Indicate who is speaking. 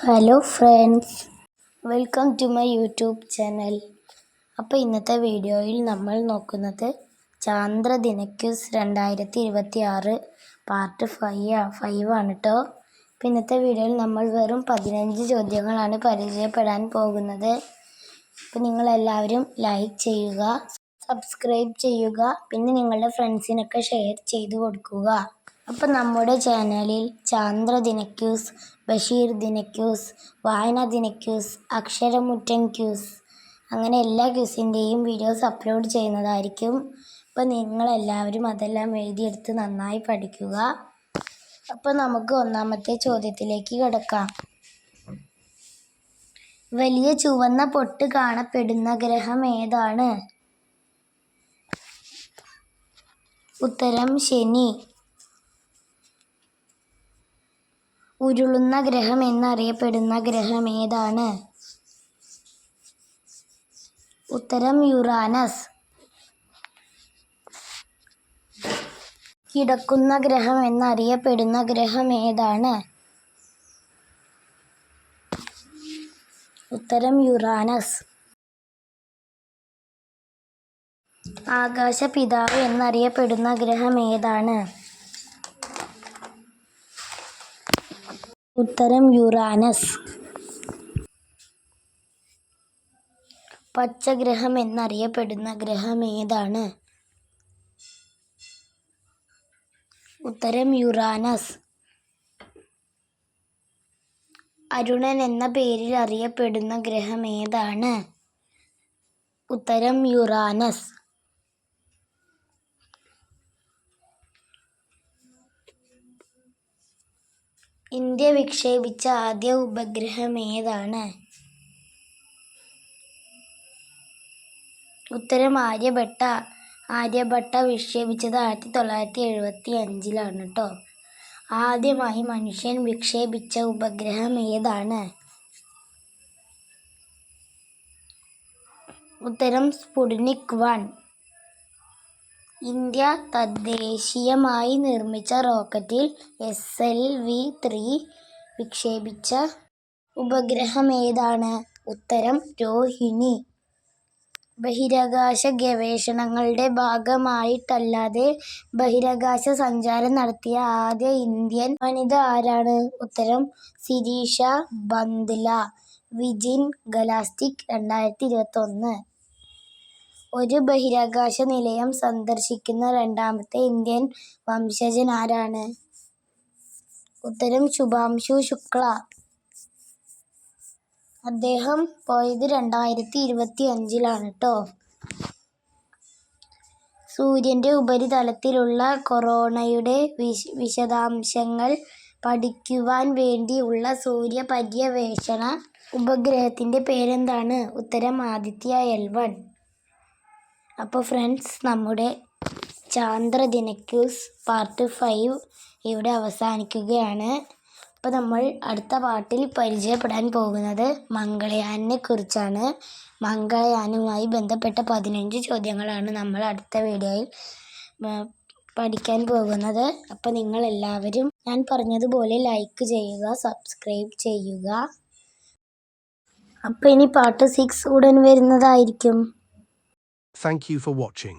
Speaker 1: Hello friends, welcome to my YouTube channel. അപ്പോൾ ഇന്നത്തെ വീഡിയോയിൽ നമ്മൾ നോക്കുന്നത് ചാന്ദ്രദിനക്യൂസ് 2026 പാർട്ട് 5 ആണ് കേട്ടോ. അപ്പോൾ ഇന്നത്തെ വീഡിയോയിൽ നമ്മൾ വെറും 15 ചോദ്യങ്ങളാണ് പരിചയപ്പെടാൻ പോകുന്നത്. അപ്പോൾ നിങ്ങളെല്ലാവരും ലൈക്ക് ചെയ്യുക, സബ്സ്ക്രൈബ് ചെയ്യുക, പിന്നെ നിങ്ങളുടെ ഫ്രണ്ട്സിനൊക്കെ ഷെയർ ചെയ്ത് കൊടുക്കുക. അപ്പോൾ നമ്മുടെ ചാനലിൽ ചാന്ദ്രദിനക്യൂസ്, ബഷീർ ദിനക്യൂസ്, വായനാ ദിനക്യൂസ്, അക്ഷരമുറ്റം ക്യൂസ്, അങ്ങനെ എല്ലാ ക്യൂസിൻ്റെയും വീഡിയോസ് അപ്ലോഡ് ചെയ്യുന്നതായിരിക്കും. അപ്പോൾ നിങ്ങളെല്ലാവരും അതെല്ലാം എഴുതിയെടുത്ത് നന്നായി പഠിക്കുക. അപ്പോൾ നമുക്ക് ഒന്നാമത്തെ ചോദ്യത്തിലേക്ക് കിടക്കാം. വലിയ ചുവന്ന പൊട്ട് കാണപ്പെടുന്ന ഗ്രഹം ഏതാണ്? ഉത്തരം ശനി. ഉരുളുന്ന ഗ്രഹം എന്നറിയപ്പെടുന്ന ഗ്രഹം ഏതാണ്? ഉത്തരം യുറാനസ്. കിടക്കുന്ന ഗ്രഹം എന്നറിയപ്പെടുന്ന ഗ്രഹം ഏതാണ്? ഉത്തരം യുറാനസ്. ആകാശപിതാവ് എന്നറിയപ്പെടുന്ന ഗ്രഹം ഏതാണ്? ഉത്തരം യുറാനസ്. പച്ചഗ്രഹം എന്നറിയപ്പെടുന്ന ഗ്രഹം ഏതാണ്? ഉത്തരം യുറാനസ്. അരുണൻ എന്ന പേരിൽ അറിയപ്പെടുന്ന ഗ്രഹം ഏതാണ്? ഉത്തരം യുറാനസ്. ഇന്ത്യ വിക്ഷേപിച്ച ആദ്യ ഉപഗ്രഹം ഏതാണ്? ഉത്തരം ആര്യഭട്ട. ആര്യഭട്ട വിക്ഷേപിച്ചത് 1975 കേട്ടോ. ആദ്യമായി മനുഷ്യൻ വിക്ഷേപിച്ച ഉപഗ്രഹം ഏതാണ്? ഉത്തരം സ്പുട്നിക് 1. ഇന്ത്യ തദ്ദേശീയമായി നിർമ്മിച്ച റോക്കറ്റിൽ SLV-3 വിക്ഷേപിച്ച ഉപഗ്രഹം ഏതാണ്? ഉത്തരം രോഹിണി. ബഹിരാകാശ ഗവേഷണങ്ങളുടെ ഭാഗമായിട്ടല്ലാതെ ബഹിരാകാശ സഞ്ചാരം നടത്തിയ ആദ്യ ഇന്ത്യൻ വനിത ആരാണ്? ഉത്തരം സിരീഷ ബന്ദ്ല. വിജിൻ ഗലാസ്റ്റിക് 2021. ഒരു ബഹിരാകാശ നിലയം സന്ദർശിക്കുന്ന രണ്ടാമത്തെ ഇന്ത്യൻ വംശജൻ ആരാണ്? ഉത്തരം ശുഭാംശു ശുക്ല. അദ്ദേഹം പോയത് 2025 കേട്ടോ. സൂര്യന്റെ ഉപരിതലത്തിലുള്ള കൊറോണയുടെ വിശദാംശങ്ങൾ പഠിക്കുവാൻ വേണ്ടിയുള്ള സൂര്യ പര്യവേഷണ ഉപഗ്രഹത്തിന്റെ പേരെന്താണ്? ഉത്തരം ആദിത്യ L1. അപ്പോൾ ഫ്രണ്ട്സ്, നമ്മുടെ ചാന്ദ്രദിനക്യൂസ് പാർട്ട് 5 ഇവിടെ അവസാനിക്കുകയാണ്. അപ്പോൾ നമ്മൾ അടുത്ത പാട്ടിൽ പരിചയപ്പെടാൻ പോകുന്നത് മംഗളയാനെ കുറിച്ചാണ്. മംഗളയാനുമായി ബന്ധപ്പെട്ട 15 ചോദ്യങ്ങളാണ് നമ്മൾ അടുത്ത വീഡിയോയിൽ പഠിക്കാൻ പോകുന്നത്. അപ്പോൾ നിങ്ങളെല്ലാവരും ഞാൻ പറഞ്ഞതുപോലെ ലൈക്ക് ചെയ്യുക, സബ്സ്ക്രൈബ് ചെയ്യുക. അപ്പോൾ ഇനി പാർട്ട് 6 ഉടൻ വരുന്നതായിരിക്കും.
Speaker 2: Thank you for watching.